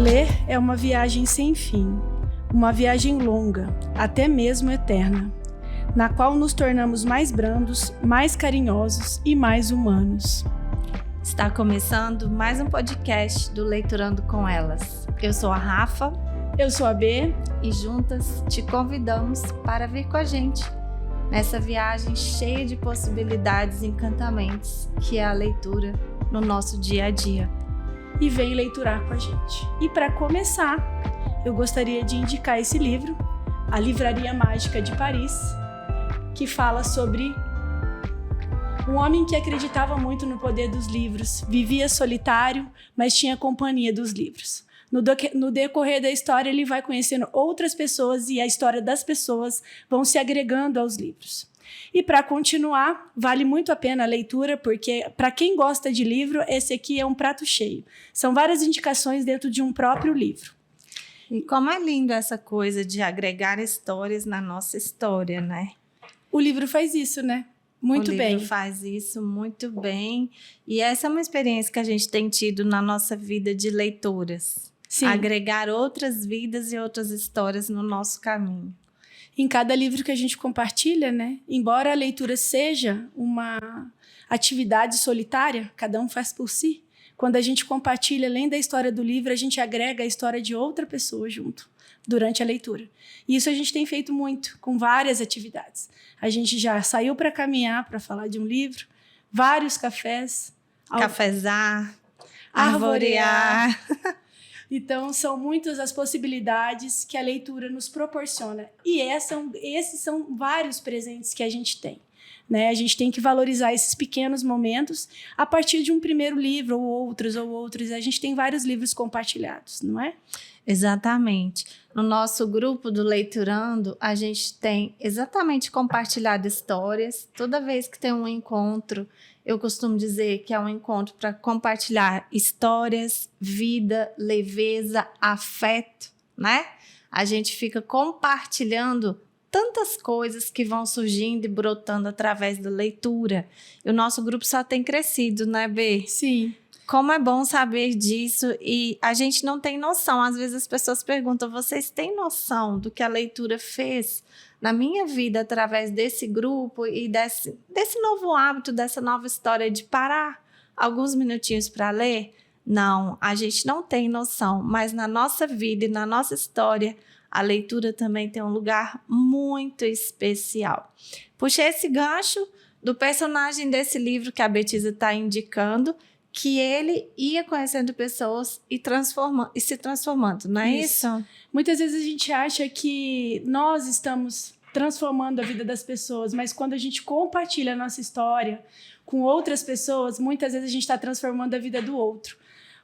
Ler é uma viagem sem fim, uma viagem longa, até mesmo eterna, na qual nos tornamos mais brandos, mais carinhosos e mais humanos. Está começando mais um podcast do Leiturando com Elas. Eu sou a Rafa. Eu sou a B. E juntas te convidamos para vir com a gente nessa viagem cheia de possibilidades e encantamentos que é a leitura no nosso dia a dia. E vem leiturar com a gente. E para começar, eu gostaria de indicar esse livro, A Livraria Mágica de Paris, que fala sobre um homem que acreditava muito no poder dos livros, vivia solitário, mas tinha companhia dos livros. No decorrer da história, ele vai conhecendo outras pessoas e a história das pessoas vão se agregando aos livros. E para continuar, vale muito a pena a leitura, porque para quem gosta de livro, esse aqui é um prato cheio. São várias indicações dentro de um próprio livro. E como é lindo essa coisa de agregar histórias na nossa história, né? O livro faz isso, né? Muito bem. O livro faz isso muito bem. E essa é uma experiência que a gente tem tido na nossa vida de leitoras. Sim. Agregar outras vidas e outras histórias no nosso caminho. Em cada livro que a gente compartilha, né? Embora a leitura seja uma atividade solitária, cada um faz por si. Quando a gente compartilha, além da história do livro, a gente agrega a história de outra pessoa junto, durante a leitura. E isso a gente tem feito muito, com várias atividades. A gente já saiu para caminhar, para falar de um livro, vários cafés. Cafezar, arvorear. Então, são muitas as possibilidades que a leitura nos proporciona. E esses são vários presentes que a gente tem. Né? A gente tem que valorizar esses pequenos momentos a partir de um primeiro livro, ou outros. A gente tem vários livros compartilhados, não é? Exatamente. No nosso grupo do Leiturando, a gente tem exatamente compartilhado histórias. Toda vez que tem um encontro, eu costumo dizer que é um encontro para compartilhar histórias, vida, leveza, afeto, né? A gente fica compartilhando tantas coisas que vão surgindo e brotando através da leitura. E o nosso grupo só tem crescido, né, B? Sim. Como é bom saber disso e a gente não tem noção. Às vezes as pessoas perguntam, vocês têm noção do que a leitura fez na minha vida através desse grupo e desse novo hábito, dessa nova história de parar alguns minutinhos para ler? Não, a gente não tem noção, mas na nossa vida e na nossa história, a leitura também tem um lugar muito especial. Puxei esse gancho do personagem desse livro que a Betisa está indicando, que ele ia conhecendo pessoas e se transformando, não é isso? Muitas vezes a gente acha que nós estamos transformando a vida das pessoas, mas quando a gente compartilha a nossa história com outras pessoas, muitas vezes a gente está transformando a vida do outro.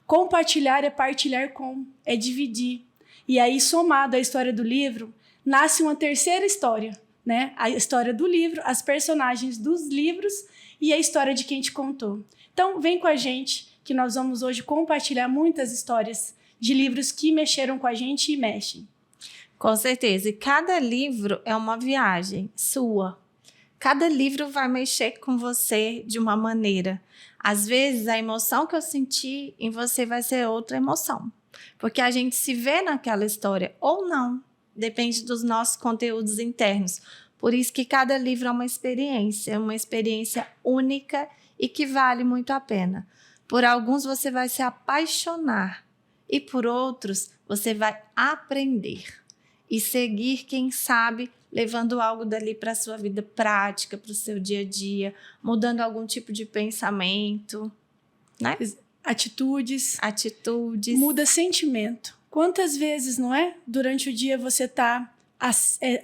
Compartilhar é partilhar com, é dividir. E aí, somado à história do livro, nasce uma terceira história, né? A história do livro, as personagens dos livros e a história de quem te contou. Então, vem com a gente, que nós vamos hoje compartilhar muitas histórias de livros que mexeram com a gente e mexem. Com certeza. E cada livro é uma viagem sua. Cada livro vai mexer com você de uma maneira. Às vezes, a emoção que eu senti em você vai ser outra emoção. Porque a gente se vê naquela história ou não. Depende dos nossos conteúdos internos. Por isso que cada livro é uma experiência única e que vale muito a pena. Por alguns você vai se apaixonar e por outros você vai aprender e seguir, quem sabe, levando algo dali para a sua vida prática, para o seu dia a dia, mudando algum tipo de pensamento, né? Atitudes. Muda sentimento. Quantas vezes, não é? Durante o dia você está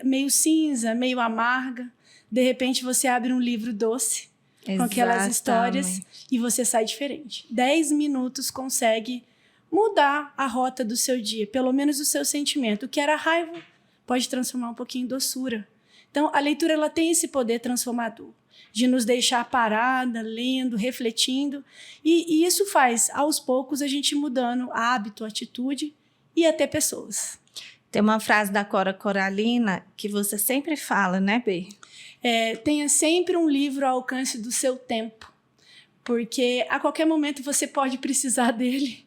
meio cinza, meio amarga, de repente você abre um livro doce, com aquelas histórias e você sai diferente. 10 minutos consegue mudar a rota do seu dia, pelo menos o seu sentimento. O que era raiva pode transformar um pouquinho em doçura. Então, a leitura ela tem esse poder transformador, de nos deixar parada, lendo, refletindo. E isso faz, aos poucos, a gente mudando hábito, atitude e até pessoas. Tem uma frase da Cora Coralina que você sempre fala, né, B? Tenha sempre um livro ao alcance do seu tempo, porque a qualquer momento você pode precisar dele.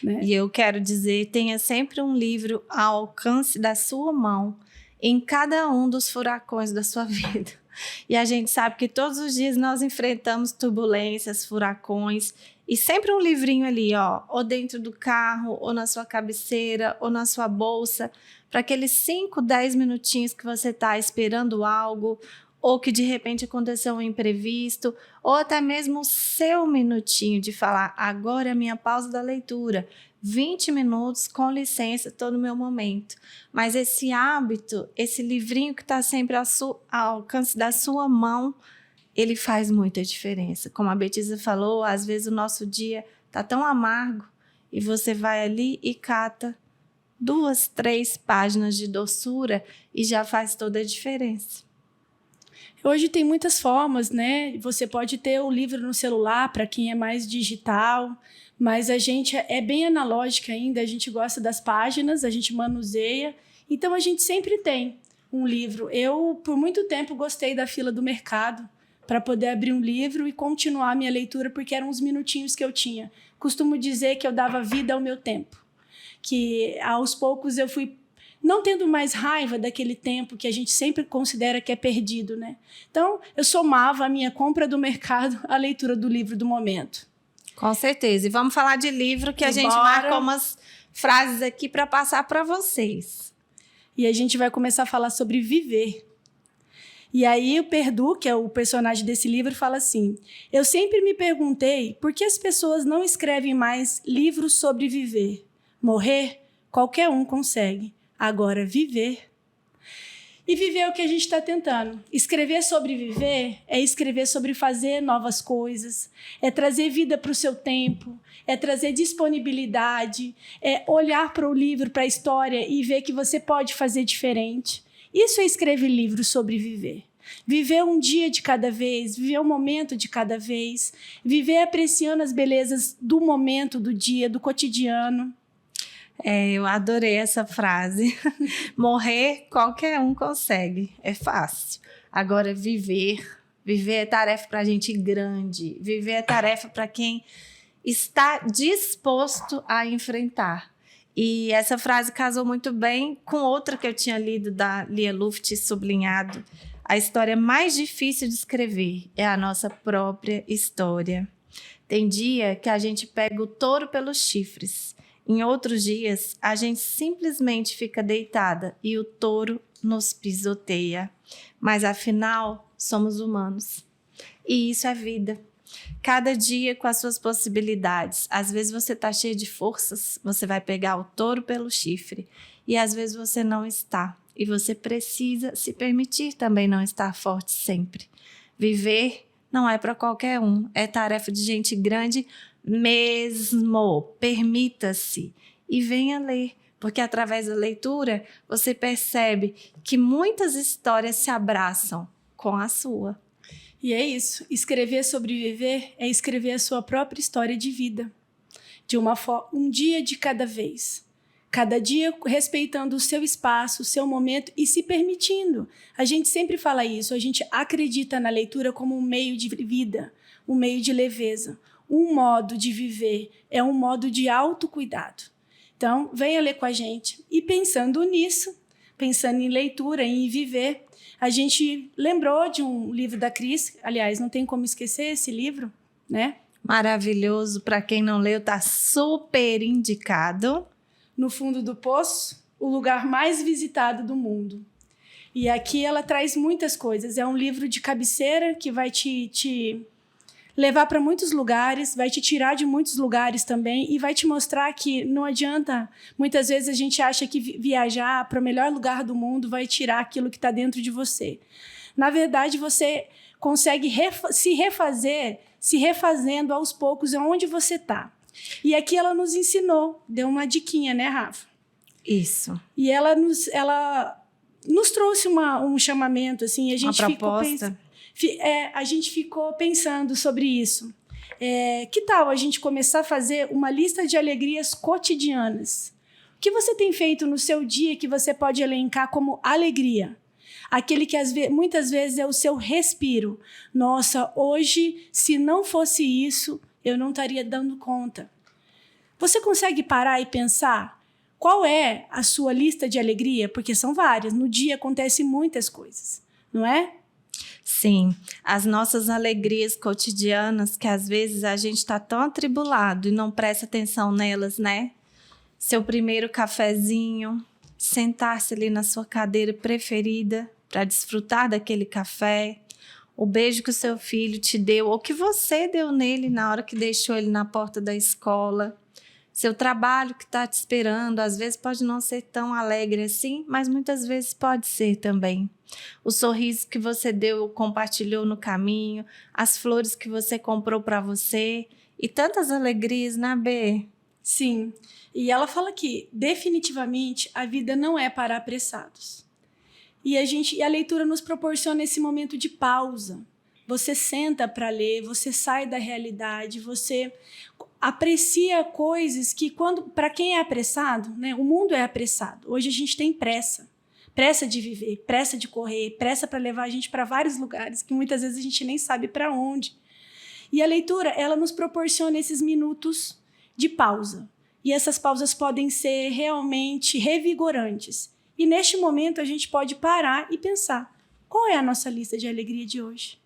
né? E eu quero dizer, tenha sempre um livro ao alcance da sua mão em cada um dos furacões da sua vida. E a gente sabe que todos os dias nós enfrentamos turbulências, furacões, e sempre um livrinho ali, ó, ou dentro do carro, ou na sua cabeceira, ou na sua bolsa, para aqueles 5, 10 minutinhos que você está esperando algo, ou que de repente aconteceu um imprevisto, ou até mesmo o seu minutinho de falar, agora é a minha pausa da leitura, 20 minutos, com licença, estou no meu momento. Mas esse hábito, esse livrinho que está sempre ao alcance da sua mão, ele faz muita diferença. Como a Betisa falou, às vezes o nosso dia está tão amargo e você vai ali e cata 2, 3 páginas de doçura e já faz toda a diferença. Hoje tem muitas formas, né? Você pode ter o livro no celular para quem é mais digital, mas a gente é bem analógica ainda, a gente gosta das páginas, a gente manuseia, então a gente sempre tem um livro. Eu, por muito tempo, gostei da fila do mercado para poder abrir um livro e continuar a minha leitura, porque eram uns minutinhos que eu tinha. Costumo dizer que eu dava vida ao meu tempo, que aos poucos eu fui não tendo mais raiva daquele tempo que a gente sempre considera que é perdido, né? Então, eu somava a minha compra do mercado à leitura do livro do momento. Com certeza. E vamos falar de livro que a gente marcou umas frases aqui para passar para vocês. E a gente vai começar a falar sobre viver. E aí o Perdu, que é o personagem desse livro, fala assim: eu sempre me perguntei por que as pessoas não escrevem mais livros sobre viver. Morrer, qualquer um consegue. Agora, viver. E viver é o que a gente está tentando. Escrever sobre viver é escrever sobre fazer novas coisas, é trazer vida para o seu tempo, é trazer disponibilidade, é olhar para o livro, para a história e ver que você pode fazer diferente. Isso é escrever livros sobre viver. Viver um dia de cada vez, viver um momento de cada vez, viver apreciando as belezas do momento, do dia, do cotidiano. Eu adorei essa frase. Morrer, qualquer um consegue. É fácil. Agora, viver é tarefa para gente grande. Viver é tarefa para quem está disposto a enfrentar. E essa frase casou muito bem com outra que eu tinha lido da Lia Luft, sublinhado. A história mais difícil de escrever é a nossa própria história. Tem dia que a gente pega o touro pelos chifres. Em outros dias, a gente simplesmente fica deitada e o touro nos pisoteia. Mas, afinal, somos humanos. E isso é vida. Cada dia com as suas possibilidades. Às vezes você está cheio de forças, você vai pegar o touro pelo chifre. E às vezes você não está. E você precisa se permitir também não estar forte sempre. Viver não é para qualquer um. É tarefa de gente grande mesmo. Permita-se e venha ler, porque através da leitura você percebe que muitas histórias se abraçam com a sua. E é isso, escrever sobre viver é escrever a sua própria história de vida, de um dia de cada vez, cada dia respeitando o seu espaço, o seu momento e se permitindo. A gente sempre fala isso, a gente acredita na leitura como um meio de vida, um meio de leveza. Um modo de viver é um modo de autocuidado. Então, venha ler com a gente. E pensando nisso, pensando em leitura, em viver, a gente lembrou de um livro da Cris. Aliás, não tem como esquecer esse livro, né? Maravilhoso. Para quem não leu, está super indicado. No Fundo do Poço, o lugar mais visitado do mundo. E aqui ela traz muitas coisas. É um livro de cabeceira que vai te levar para muitos lugares, vai te tirar de muitos lugares também e vai te mostrar que não adianta. Muitas vezes a gente acha que viajar para o melhor lugar do mundo vai tirar aquilo que está dentro de você. Na verdade, você consegue se refazer, se refazendo aos poucos aonde você está. E aqui ela nos ensinou, deu uma diquinha, né, Rafa? Isso. E ela nos trouxe um chamamento, assim, a gente uma proposta. A gente ficou pensando sobre isso. Que tal a gente começar a fazer uma lista de alegrias cotidianas? O que você tem feito no seu dia que você pode elencar como alegria? Aquele que muitas vezes é o seu respiro. Nossa, hoje, se não fosse isso, eu não estaria dando conta. Você consegue parar e pensar qual é a sua lista de alegria? Porque são várias. No dia acontecem muitas coisas, não é? Sim, as nossas alegrias cotidianas, que às vezes a gente está tão atribulado e não presta atenção nelas, né? Seu primeiro cafezinho, sentar-se ali na sua cadeira preferida para desfrutar daquele café, o beijo que o seu filho te deu ou que você deu nele na hora que deixou ele na porta da escola, seu trabalho que está te esperando, às vezes pode não ser tão alegre assim, mas muitas vezes pode ser também. O sorriso que você deu, compartilhou no caminho, as flores que você comprou para você e tantas alegrias, né, Bê? Sim, e ela fala que definitivamente a vida não é para apressados. E a leitura nos proporciona esse momento de pausa. Você senta para ler, você sai da realidade, você aprecia coisas que, para quem é apressado, né, o mundo é apressado. Hoje a gente tem pressa. Pressa de viver, pressa de correr, pressa para levar a gente para vários lugares que muitas vezes a gente nem sabe para onde. E a leitura, ela nos proporciona esses minutos de pausa. E essas pausas podem ser realmente revigorantes. E neste momento a gente pode parar e pensar: qual é a nossa lista de alegria de hoje?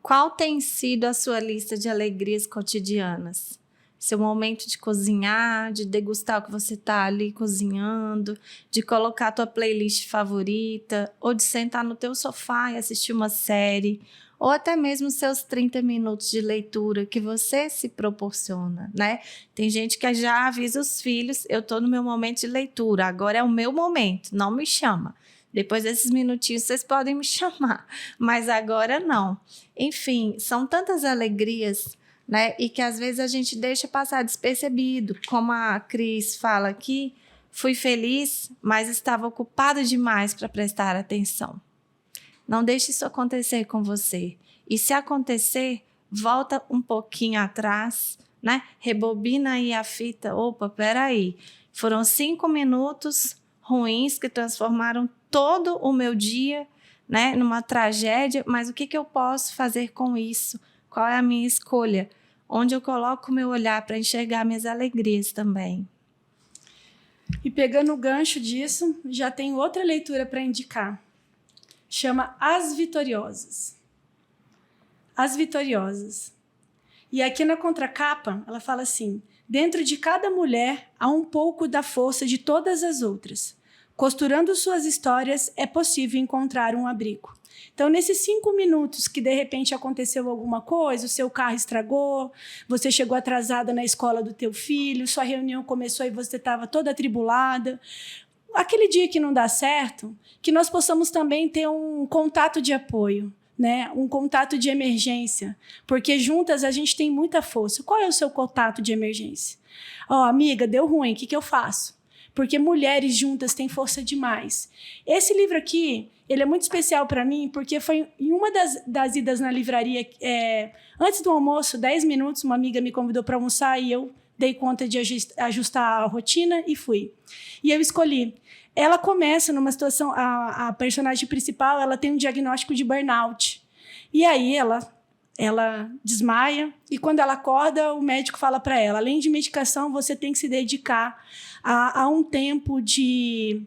Qual tem sido a sua lista de alegrias cotidianas? Seu momento de cozinhar, de degustar o que você está ali cozinhando, de colocar a tua playlist favorita, ou de sentar no teu sofá e assistir uma série, ou até mesmo seus 30 minutos de leitura que você se proporciona, né? Tem gente que já avisa os filhos: eu estou no meu momento de leitura, agora é o meu momento, não me chama. Depois desses minutinhos vocês podem me chamar, mas agora não. Enfim, são tantas alegrias, né? E que às vezes a gente deixa passar despercebido. Como a Cris fala aqui, fui feliz, mas estava ocupada demais para prestar atenção. Não deixe isso acontecer com você. E se acontecer, volta um pouquinho atrás, né? Rebobina aí a fita. Opa, peraí. Foram 5 minutos ruins que transformaram todo o meu dia, né, numa tragédia, mas o que eu posso fazer com isso? Qual é a minha escolha? Onde eu coloco o meu olhar para enxergar minhas alegrias também. E pegando o gancho disso, já tem outra leitura para indicar. Chama As Vitoriosas. As Vitoriosas. E aqui na contracapa, ela fala assim: dentro de cada mulher há um pouco da força de todas as outras. Costurando suas histórias, é possível encontrar um abrigo. Então, nesses 5 minutos que, de repente, aconteceu alguma coisa, o seu carro estragou, você chegou atrasada na escola do teu filho, sua reunião começou e você estava toda atribulada, aquele dia que não dá certo, que nós possamos também ter um contato de apoio, né? Um contato de emergência, porque juntas a gente tem muita força. Qual é o seu contato de emergência? Amiga, deu ruim, o que eu faço? Porque mulheres juntas têm força demais. Esse livro aqui, ele é muito especial para mim, porque foi em uma das idas na livraria, antes do almoço, 10 minutos, uma amiga me convidou para almoçar e eu dei conta de ajustar a rotina e fui. E eu escolhi. Ela começa numa situação, a personagem principal, ela tem um diagnóstico de burnout. E aí ela desmaia e quando ela acorda, o médico fala para ela: além de medicação, você tem que se dedicar a um tempo de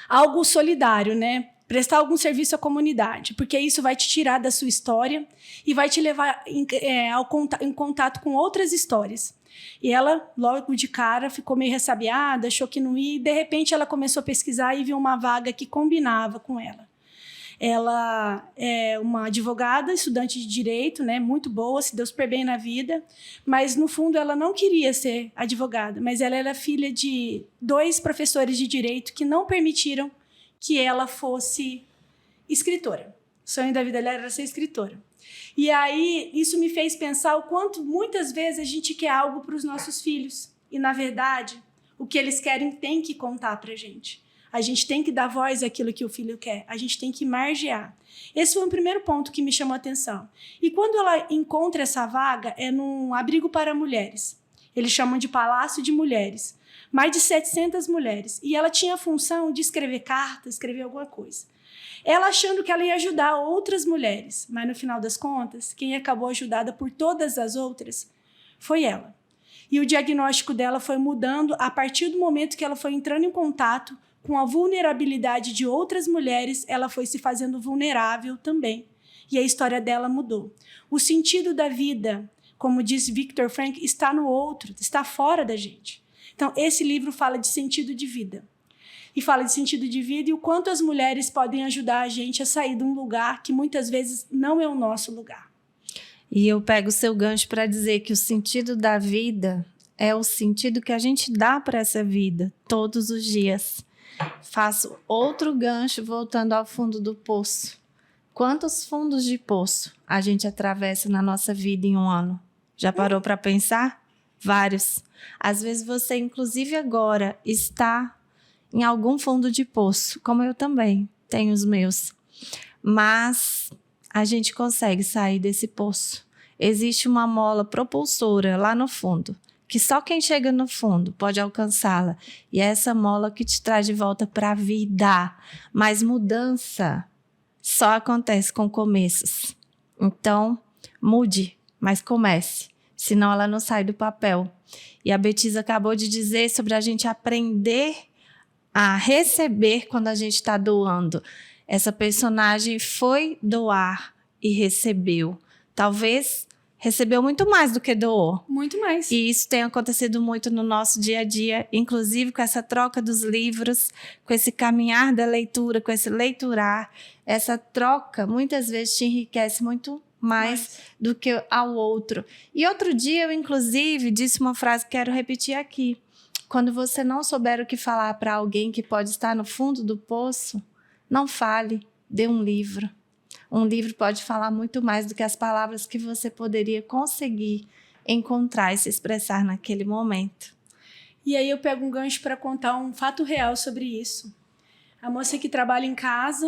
algo solidário, né? Prestar algum serviço à comunidade, porque isso vai te tirar da sua história e vai te levar em contato com outras histórias. E ela, logo de cara, ficou meio ressabiada, achou que não ia, e de repente ela começou a pesquisar e viu uma vaga que combinava com ela. Ela é uma advogada, estudante de direito, né, muito boa, se deu super bem na vida, mas no fundo ela não queria ser advogada, mas ela era filha de 2 professores de direito que não permitiram que ela fosse escritora. O sonho da vida dela era ser escritora. E aí isso me fez pensar o quanto muitas vezes a gente quer algo para os nossos filhos e, na verdade, o que eles querem tem que contar para a gente. A gente tem que dar voz àquilo que o filho quer. A gente tem que margear. Esse foi o primeiro ponto que me chamou a atenção. E quando ela encontra essa vaga, é num abrigo para mulheres. Eles chamam de Palácio de Mulheres. Mais de 700 mulheres. E ela tinha a função de escrever cartas, escrever alguma coisa. Ela achando que ela ia ajudar outras mulheres. Mas, no final das contas, quem acabou ajudada por todas as outras foi ela. E o diagnóstico dela foi mudando a partir do momento que ela foi entrando em contato com a vulnerabilidade de outras mulheres, ela foi se fazendo vulnerável também. E a história dela mudou. O sentido da vida, como diz Viktor Frankl, está no outro, está fora da gente. Então, esse livro fala de sentido de vida. E fala de sentido de vida e o quanto as mulheres podem ajudar a gente a sair de um lugar que muitas vezes não é o nosso lugar. E eu pego o seu gancho para dizer que o sentido da vida é o sentido que a gente dá para essa vida todos os dias. Faço outro gancho voltando ao fundo do poço. Quantos fundos de poço a gente atravessa na nossa vida em um ano? Já parou para pensar? Vários. Às vezes você, inclusive agora, está em algum fundo de poço, como eu também tenho os meus. Mas a gente consegue sair desse poço. Existe uma mola propulsora lá no fundo, que só quem chega no fundo pode alcançá-la. E é essa mola que te traz de volta para a vida. Mas mudança só acontece com começos. Então, mude, mas comece. Senão ela não sai do papel. E a Betisa acabou de dizer sobre a gente aprender a receber quando a gente está doando. Essa personagem foi doar e recebeu. Talvez recebeu muito mais do que doou. Muito mais. E isso tem acontecido muito no nosso dia a dia, inclusive com essa troca dos livros, com esse caminhar da leitura, com esse leiturar. Essa troca muitas vezes te enriquece muito mais do que ao outro. E outro dia eu, inclusive, disse uma frase que quero repetir aqui. Quando você não souber o que falar para alguém que pode estar no fundo do poço, não fale, dê um livro. Um livro pode falar muito mais do que as palavras que você poderia conseguir encontrar e se expressar naquele momento. E aí eu pego um gancho para contar um fato real sobre isso. A moça que trabalha em casa,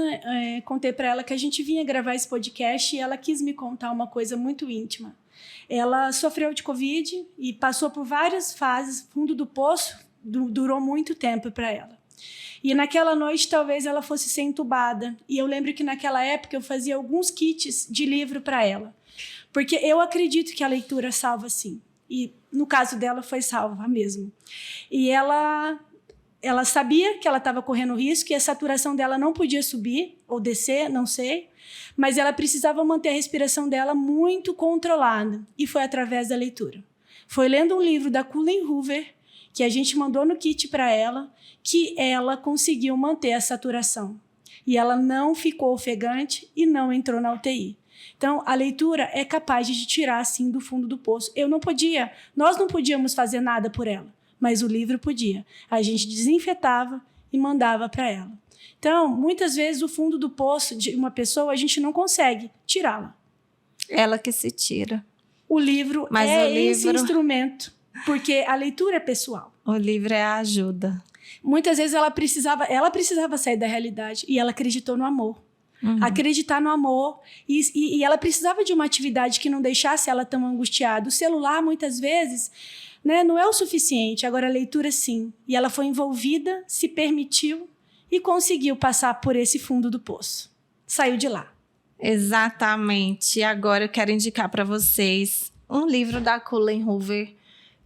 contei para ela que a gente vinha gravar esse podcast e ela quis me contar uma coisa muito íntima. Ela sofreu de Covid e passou por várias fases. Fundo do poço durou muito tempo para ela. E naquela noite, talvez ela fosse ser entubada. E eu lembro que naquela época eu fazia alguns kits de livro para ela. Porque eu acredito que a leitura salva sim. E no caso dela foi salva mesmo. E ela sabia que ela estava correndo risco e a saturação dela não podia subir ou descer, não sei. Mas ela precisava manter a respiração dela muito controlada. E foi através da leitura. Foi lendo um livro da Colleen Hoover, que a gente mandou no kit para ela, que ela conseguiu manter a saturação. E ela não ficou ofegante e não entrou na UTI. Então, a leitura é capaz de te tirar, assim, do fundo do poço. Nós não podíamos fazer nada por ela, mas o livro podia. A gente desinfetava e mandava para ela. Então, muitas vezes, o fundo do poço de uma pessoa, a gente não consegue tirá-la. Ela que se tira. O livro esse instrumento, porque a leitura é pessoal. O livro é a ajuda. Muitas vezes ela precisava sair da realidade e ela acreditou no amor. Uhum. Acreditar no amor. E ela precisava de uma atividade que não deixasse ela tão angustiada. O celular, muitas vezes, né, não é o suficiente. Agora, a leitura, sim. E ela foi envolvida, se permitiu e conseguiu passar por esse fundo do poço. Saiu de lá. Exatamente. E agora eu quero indicar para vocês um livro da Colleen Hoover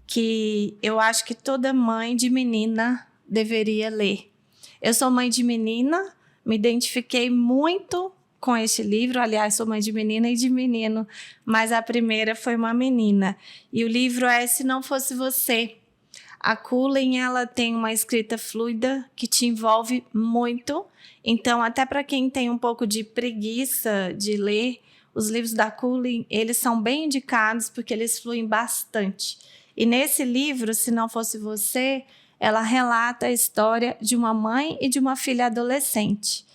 que eu acho que toda mãe de menina deveria ler. Eu sou mãe de menina, me identifiquei muito com este livro. Aliás, sou mãe de menina e de menino, mas a primeira foi uma menina. E o livro é Se Não Fosse Você. A Colleen, ela tem uma escrita fluida que te envolve muito. Então, até para quem tem um pouco de preguiça de ler, os livros da Colleen, eles são bem indicados porque eles fluem bastante. E nesse livro, Se Não Fosse Você, ela relata a história de uma mãe e de uma filha adolescente.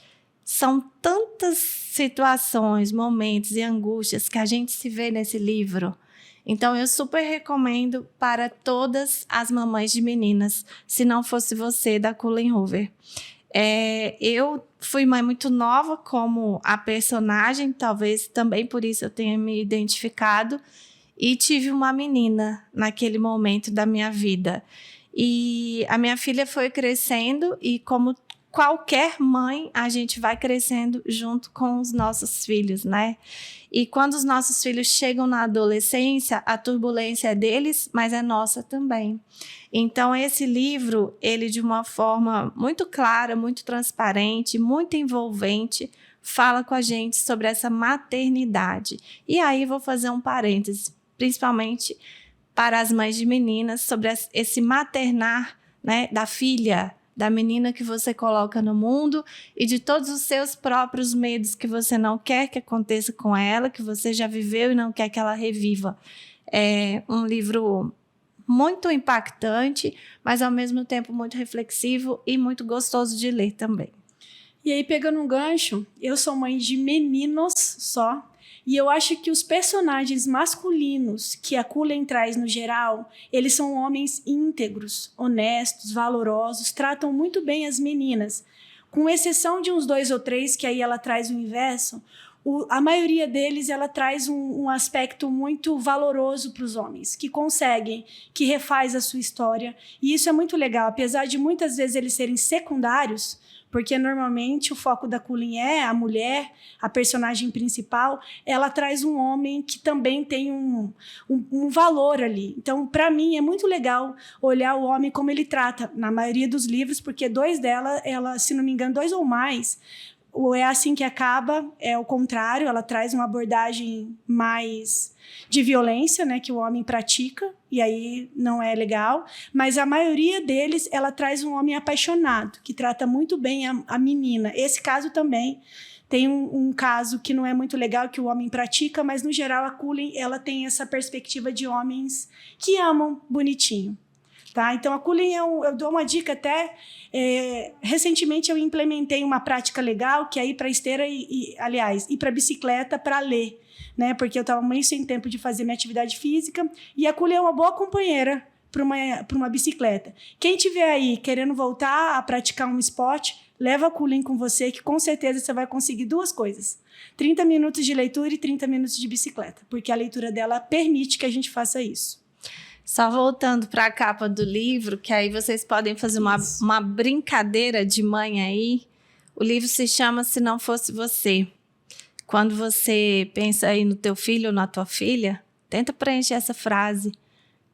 São tantas situações, momentos e angústias que a gente se vê nesse livro. Então, eu super recomendo para todas as mamães de meninas, Se Não Fosse Você, da Colleen Hoover. Eu fui mãe muito nova como a personagem, talvez também por isso eu tenha me identificado, e tive uma menina naquele momento da minha vida. E a minha filha foi crescendo e como qualquer mãe, a gente vai crescendo junto com os nossos filhos, né? E quando os nossos filhos chegam na adolescência, a turbulência é deles, mas é nossa também. Então, esse livro, ele de uma forma muito clara, muito transparente, muito envolvente, fala com a gente sobre essa maternidade. E aí, vou fazer um parêntese, principalmente para as mães de meninas, sobre esse maternar, né, da filha, da menina que você coloca no mundo e de todos os seus próprios medos que você não quer que aconteça com ela, que você já viveu e não quer que ela reviva. É um livro muito impactante, mas ao mesmo tempo muito reflexivo e muito gostoso de ler também. E aí, pegando um gancho, eu sou mãe de meninos só, e eu acho que os personagens masculinos que a Cullen traz no geral, eles são homens íntegros, honestos, valorosos, tratam muito bem as meninas. Com exceção de uns 2 ou 3, que aí ela traz o inverso, a maioria deles ela traz um aspecto muito valoroso para os homens, que conseguem, que refaz a sua história. E isso é muito legal, apesar de muitas vezes eles serem secundários, porque normalmente o foco da Cullen é a mulher, a personagem principal, ela traz um homem que também tem um valor ali. Então, para mim, é muito legal olhar o homem como ele trata, na maioria dos livros, porque 2 dela, ela, se não me engano, 2 ou mais, ou é assim que acaba, é o contrário, ela traz uma abordagem mais de violência, né, que o homem pratica, e aí não é legal, mas a maioria deles, ela traz um homem apaixonado, que trata muito bem a menina. Esse caso também tem um caso que não é muito legal, que o homem pratica, mas no geral a Cullen, ela tem essa perspectiva de homens que amam bonitinho. Tá? Então, a Cullen, eu dou uma dica até, recentemente eu implementei uma prática legal, que é ir para esteira aliás, ir para bicicleta para ler, né? Porque eu estava meio sem tempo de fazer minha atividade física, e a Cullen é uma boa companheira para uma bicicleta. Quem tiver aí querendo voltar a praticar um esporte, leva a Cullen com você, que com certeza você vai conseguir 2 coisas. 30 minutos de leitura e 30 minutos de bicicleta, porque a leitura dela permite que a gente faça isso. Só voltando para a capa do livro, que aí vocês podem fazer uma brincadeira de mãe aí. O livro se chama Se Não Fosse Você. Quando você pensa aí no teu filho ou na tua filha, tenta preencher essa frase.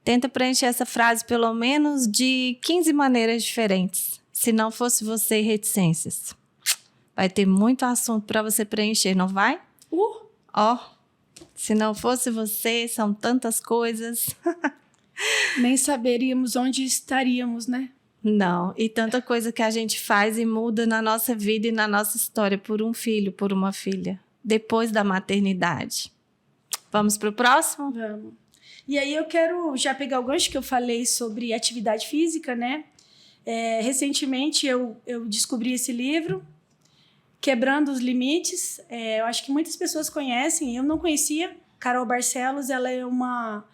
Tenta preencher essa frase pelo menos de 15 maneiras diferentes. Se não fosse você, reticências. Vai ter muito assunto para você preencher, não vai? Se não fosse você, são tantas coisas. Nem saberíamos onde estaríamos, né? Não, e tanta coisa que a gente faz e muda na nossa vida e na nossa história por um filho, por uma filha, depois da maternidade. Vamos para o próximo? Vamos. E aí eu quero já pegar o gancho que eu falei sobre atividade física, né? Recentemente eu descobri esse livro, Quebrando os Limites. Eu acho que muitas pessoas conhecem, eu não conhecia. Carol Barcelos, ela é uma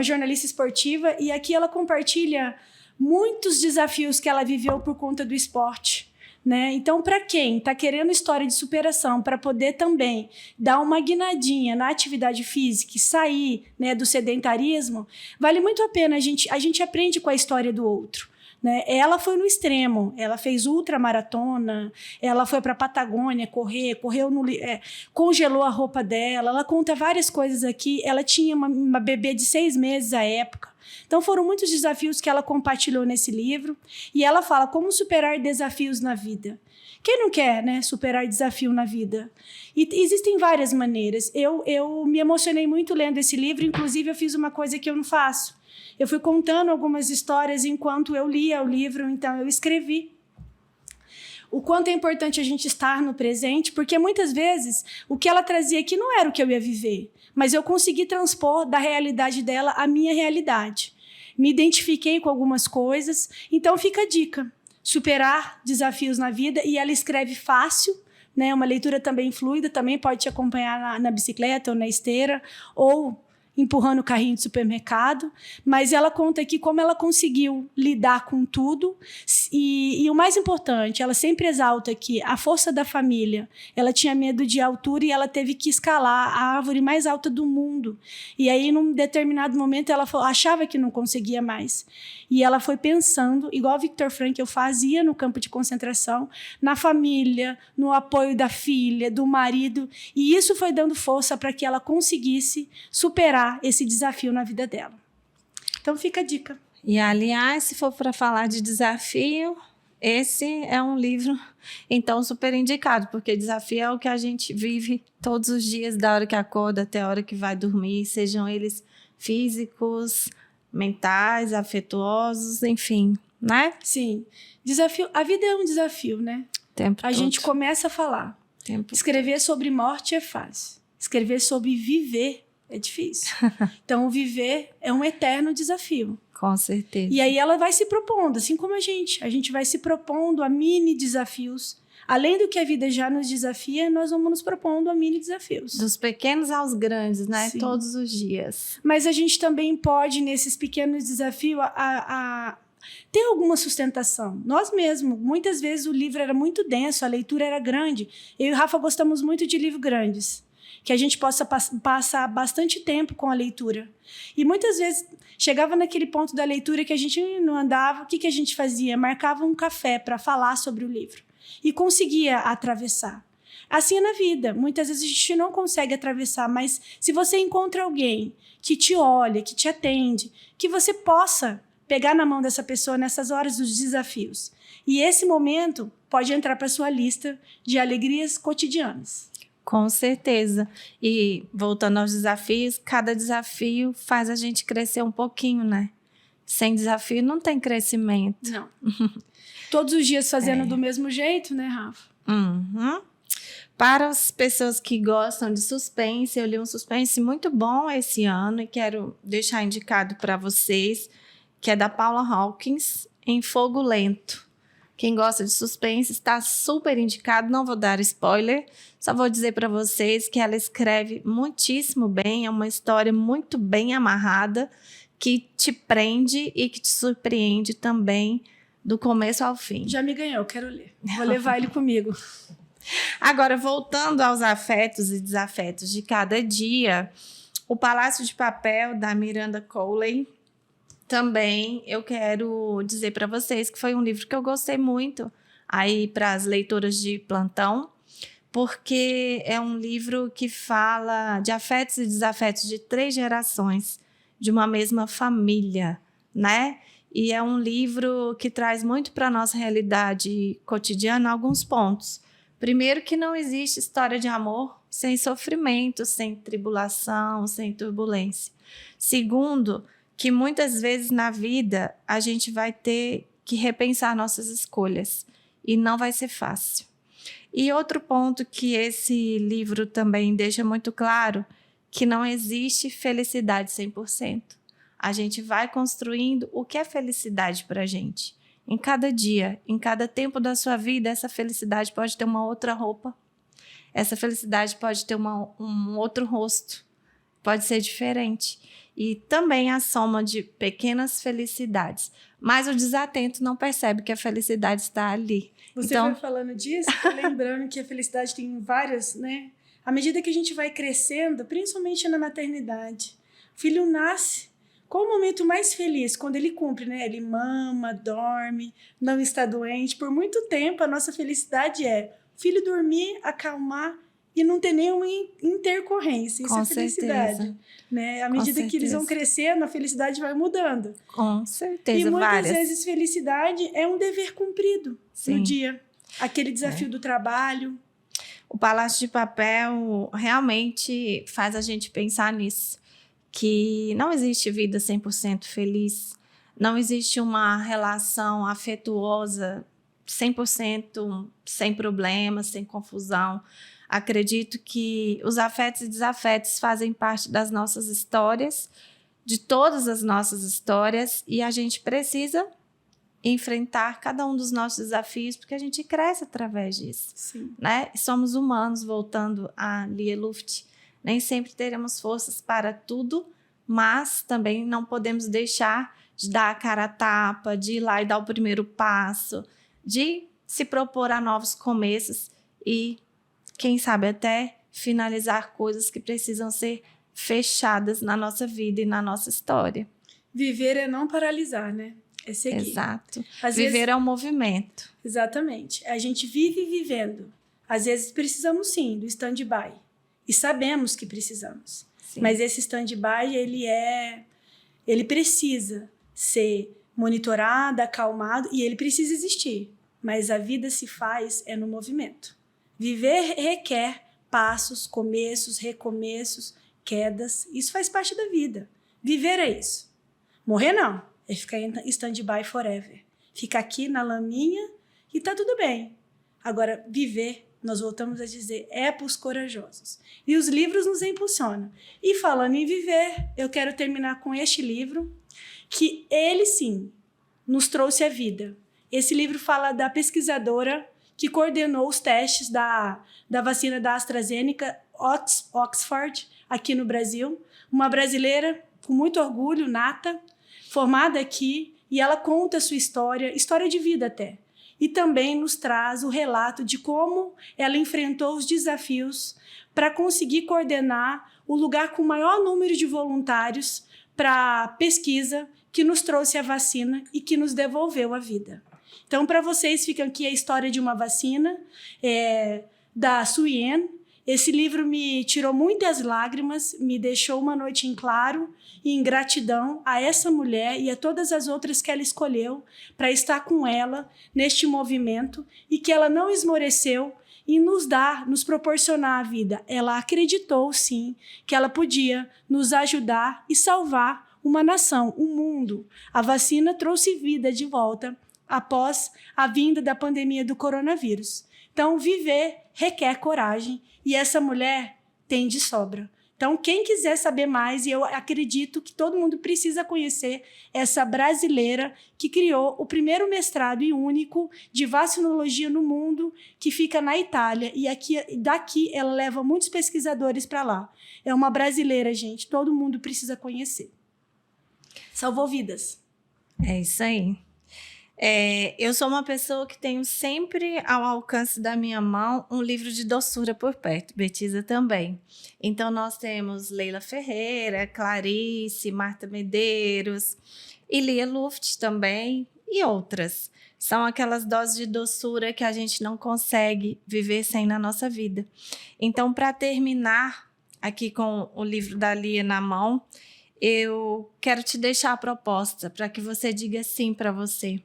jornalista esportiva, e aqui ela compartilha muitos desafios que ela viveu por conta do esporte, né? Então, para quem está querendo história de superação, para poder também dar uma guinadinha na atividade física e sair, né, do sedentarismo, vale muito a pena. A gente aprende com a história do outro. Né? Ela foi no extremo, ela fez ultramaratona, ela foi para a Patagônia correu congelou a roupa dela, ela conta várias coisas aqui. Ela tinha uma bebê de 6 meses à época. Então foram muitos desafios que ela compartilhou nesse livro, e ela fala como superar desafios na vida. Quem não quer, né, superar desafio na vida? E existem várias maneiras. Eu me emocionei muito lendo esse livro, inclusive eu fiz uma coisa que eu não faço. Eu fui contando algumas histórias enquanto eu lia o livro, então eu escrevi. O quanto é importante a gente estar no presente, porque muitas vezes o que ela trazia aqui não era o que eu ia viver, mas eu consegui transpor da realidade dela a minha realidade. Me identifiquei com algumas coisas, então fica a dica. Superar desafios na vida, e ela escreve fácil, né? Uma leitura também fluida, também pode te acompanhar na bicicleta ou na esteira, ou empurrando o carrinho de supermercado, mas ela conta aqui como ela conseguiu lidar com tudo e o mais importante, ela sempre exalta que a força da família, ela tinha medo de altura e ela teve que escalar a árvore mais alta do mundo. E aí, num determinado momento, ela achava que não conseguia mais. E ela foi pensando, igual Viktor Frankl fazia no campo de concentração, na família, no apoio da filha, do marido, e isso foi dando força para que ela conseguisse superar esse desafio na vida dela. Então fica a dica. E, aliás, se for para falar de desafio, esse é um livro, então, super indicado, porque desafio é o que a gente vive todos os dias, da hora que acorda até a hora que vai dormir, sejam eles físicos, mentais, afetuosos, enfim, né? Sim. Desafio, a vida é um desafio, né? A gente começa a falar. Escrever sobre morte é fácil. Escrever sobre viver é difícil. Então, o viver é um eterno desafio. Com certeza. E aí ela vai se propondo, assim como a gente vai se propondo a mini desafios. Além do que a vida já nos desafia, nós vamos nos propondo a mini desafios. Dos pequenos aos grandes, né? Sim. Todos os dias. Mas a gente também pode, nesses pequenos desafios, ter alguma sustentação. Nós mesmos, muitas vezes o livro era muito denso, a leitura era grande. Eu e o Rafa gostamos muito de livros grandes, que a gente possa passar bastante tempo com a leitura. E muitas vezes chegava naquele ponto da leitura que a gente não andava, o que a gente fazia? Marcava um café para falar sobre o livro e conseguia atravessar. Assim é na vida. Muitas vezes a gente não consegue atravessar, mas se você encontra alguém que te olha, que te atende, que você possa pegar na mão dessa pessoa nessas horas dos desafios. E esse momento pode entrar para a sua lista de alegrias cotidianas. Com certeza. E voltando aos desafios, cada desafio faz a gente crescer um pouquinho, né? Sem desafio não tem crescimento. Não. Todos os dias fazendo do mesmo jeito, né, Rafa? Uhum. Para as pessoas que gostam de suspense, eu li um suspense muito bom esse ano e quero deixar indicado para vocês, que é da Paula Hawkins, Em Fogo Lento. Quem gosta de suspense está super indicado, não vou dar spoiler, só vou dizer para vocês que ela escreve muitíssimo bem, é uma história muito bem amarrada, que te prende e que te surpreende também, do começo ao fim. Já me ganhou, quero ler. Vou levar ele comigo. Agora, voltando aos afetos e desafetos de cada dia, O Palácio de Papel, da Miranda Cowley, também eu quero dizer para vocês que foi um livro que eu gostei muito aí para as leitoras de plantão, porque é um livro que fala de afetos e desafetos de 3 gerações de uma mesma família, né? E é um livro que traz muito para a nossa realidade cotidiana alguns pontos. Primeiro, que não existe história de amor sem sofrimento, sem tribulação, sem turbulência. Segundo, que muitas vezes na vida a gente vai ter que repensar nossas escolhas e não vai ser fácil. E outro ponto que esse livro também deixa muito claro, que não existe felicidade 100%. A gente vai construindo o que é felicidade para a gente. Em cada dia, em cada tempo da sua vida, essa felicidade pode ter uma outra roupa. Essa felicidade pode ter um outro rosto. Pode ser diferente. E também a soma de pequenas felicidades. Mas o desatento não percebe que a felicidade está ali. Você vai falando disso, tô lembrando que a felicidade tem várias, né? À medida que a gente vai crescendo, principalmente na maternidade, o filho nasce. Qual o momento mais feliz? Quando ele cumpre, né? Ele mama, dorme, não está doente. Por muito tempo, a nossa felicidade é o filho dormir, acalmar e não ter nenhuma intercorrência. Isso é felicidade. Né? À medida que eles vão crescendo, a felicidade vai mudando. Com certeza, e muitas vezes felicidade é um dever cumprido no dia. Aquele desafio do trabalho. O Palácio de Papel realmente faz a gente pensar nisso. Que não existe vida 100% feliz. Não existe uma relação afetuosa 100% sem problemas, sem confusão. Acredito que os afetos e desafetos fazem parte das nossas histórias, de todas as nossas histórias, e a gente precisa enfrentar cada um dos nossos desafios, porque a gente cresce através disso. Sim. Né? Somos humanos, voltando a Lia Luft. Nem sempre teremos forças para tudo, mas também não podemos deixar de dar a cara a tapa, de ir lá e dar o primeiro passo, de se propor a novos começos e, quem sabe, até finalizar coisas que precisam ser fechadas na nossa vida e na nossa história. Viver é não paralisar, né? É seguir. Exato. Às Viver vezes... é um movimento. Exatamente. A gente vive vivendo. Às vezes precisamos sim do stand-by. E sabemos que precisamos. Sim. Mas esse stand-by, ele precisa ser monitorado, acalmado e ele precisa existir. Mas a vida se faz no movimento. Viver requer passos, começos, recomeços, quedas. Isso faz parte da vida. Viver é isso. Morrer não. É ficar em stand-by forever. Ficar aqui na laminha e tá tudo bem. Agora, viver, nós voltamos a dizer, é para os corajosos. E os livros nos impulsionam. E falando em viver, eu quero terminar com este livro, que ele sim nos trouxe a vida. Esse livro fala da pesquisadora que coordenou os testes da vacina da AstraZeneca, Oxford, aqui no Brasil. Uma brasileira com muito orgulho, nata, formada aqui, e ela conta a sua história de vida até. E também nos traz o relato de como ela enfrentou os desafios para conseguir coordenar o lugar com o maior número de voluntários para pesquisa que nos trouxe a vacina e que nos devolveu a vida. Então, para vocês, fica aqui a história de uma vacina da Suyen. Esse livro me tirou muitas lágrimas, me deixou uma noite em claro e em gratidão a essa mulher e a todas as outras que ela escolheu para estar com ela neste movimento e que ela não esmoreceu em nos proporcionar a vida. Ela acreditou, sim, que ela podia nos ajudar e salvar uma nação, um mundo. A vacina trouxe vida de volta após a vinda da pandemia do coronavírus. Então, viver requer coragem e essa mulher tem de sobra. Então, quem quiser saber mais, e eu acredito que todo mundo precisa conhecer essa brasileira que criou o primeiro mestrado e único de vacinologia no mundo, que fica na Itália. E daqui ela leva muitos pesquisadores para lá. É uma brasileira, gente. Todo mundo precisa conhecer. Salvou vidas. É isso aí. Eu sou uma pessoa que tenho sempre ao alcance da minha mão um livro de doçura por perto, Betisa também. Então, nós temos Leila Ferreira, Clarice, Marta Medeiros, Ilia Luft também e outras. São aquelas doses de doçura que a gente não consegue viver sem na nossa vida. Então, para terminar aqui com o livro da Lia na mão, eu quero te deixar a proposta para que você diga sim para você.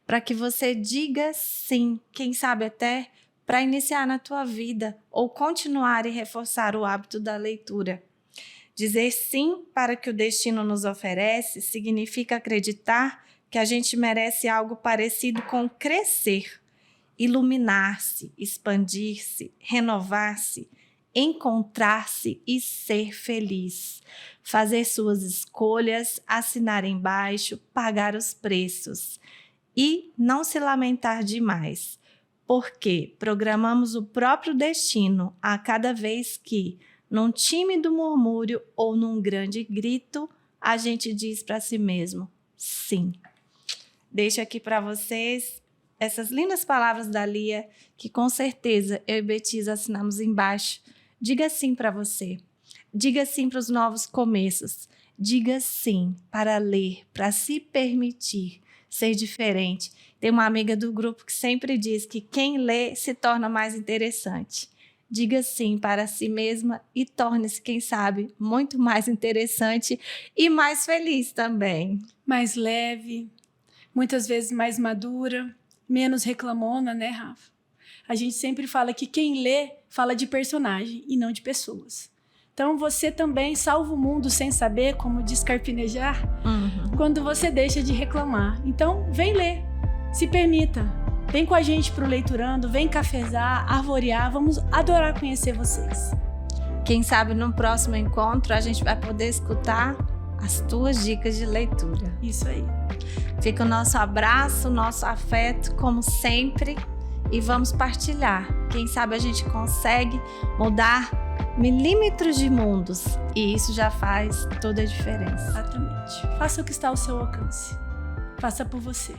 Para que você diga sim, quem sabe até para iniciar na tua vida ou continuar e reforçar o hábito da leitura. Dizer sim para o que o destino nos oferece significa acreditar que a gente merece algo parecido com crescer, iluminar-se, expandir-se, renovar-se, encontrar-se e ser feliz. Fazer suas escolhas, assinar embaixo, pagar os preços. E não se lamentar demais, porque programamos o próprio destino a cada vez que, num tímido murmúrio ou num grande grito, a gente diz para si mesmo, sim. Deixo aqui para vocês essas lindas palavras da Lia, que com certeza eu e Betisa assinamos embaixo. Diga sim para você, diga sim para os novos começos, diga sim para ler, para se permitir ser diferente. Tem uma amiga do grupo que sempre diz que quem lê se torna mais interessante. Diga sim para si mesma e torne-se, quem sabe, muito mais interessante e mais feliz também. Mais leve, muitas vezes mais madura, menos reclamona, né, Rafa? A gente sempre fala que quem lê fala de personagem e não de pessoas. Então, você também salva o mundo sem saber, como diz Carpinejar, quando você deixa de reclamar. Então, vem ler, se permita. Vem com a gente pro Leiturando, vem cafezar, arvorear, vamos adorar conhecer vocês. Quem sabe no próximo encontro a gente vai poder escutar as tuas dicas de leitura. Isso aí. Fica o nosso abraço, o nosso afeto, como sempre, e vamos partilhar. Quem sabe a gente consegue mudar milímetros de mundos, e isso já faz toda a diferença. Exatamente. Faça o que está ao seu alcance. Faça por você.